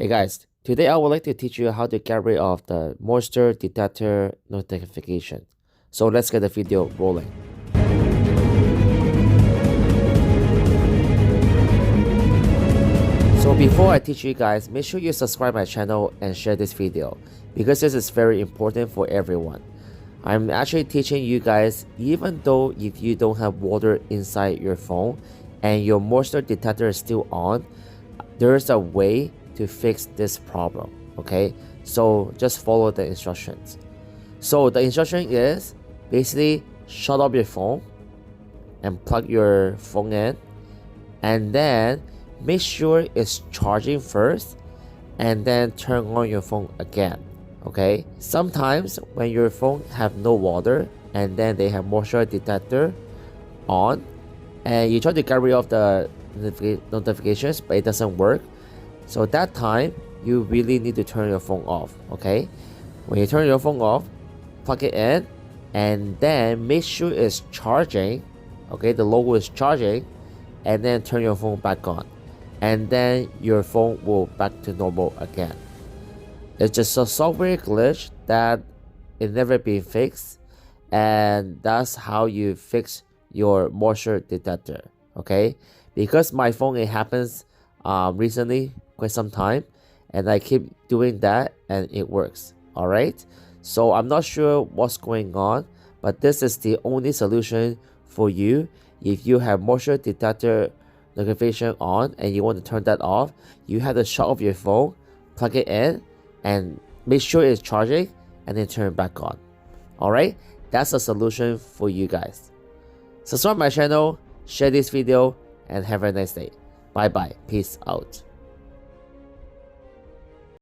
Hey guys, today I would like to teach you how to get rid of the moisture detector notification. So let's get the video rolling. So before I teach you guys, make sure you subscribe my channel and share this video because this is very important for everyone. I'm actually teaching you guys even though if you don't have water inside your phone and your moisture detector is still on, there's a way to fix this problem. Okay, so just follow the instructions. So the instruction is basically shut off your phone and plug your phone in, and then make sure it's charging first and then turn on your phone again. Okay, sometimes when your phone have no water and then they have moisture detector on and you try to get rid of the notifications but it doesn't work, so that time you really need to turn your phone off. Okay, when you turn your phone off, plug it in and then make sure it's charging. Okay, the logo is charging, and then turn your phone back on, and then your phone will back to normal again. It's just a software glitch that it never been fixed, and that's how you fix your moisture detector. Okay, because my phone, it happens recently, quite some time, and I keep doing that and it works. All right, so I'm not sure what's going on, but this is the only solution for you. If you have moisture detector notification on and you want to turn that off, you have to shut off your phone, plug it in, and make sure it's charging, and then turn it back on. All right, that's a solution for you guys. Subscribe my channel, share this video, and have a nice day. Bye bye, peace out.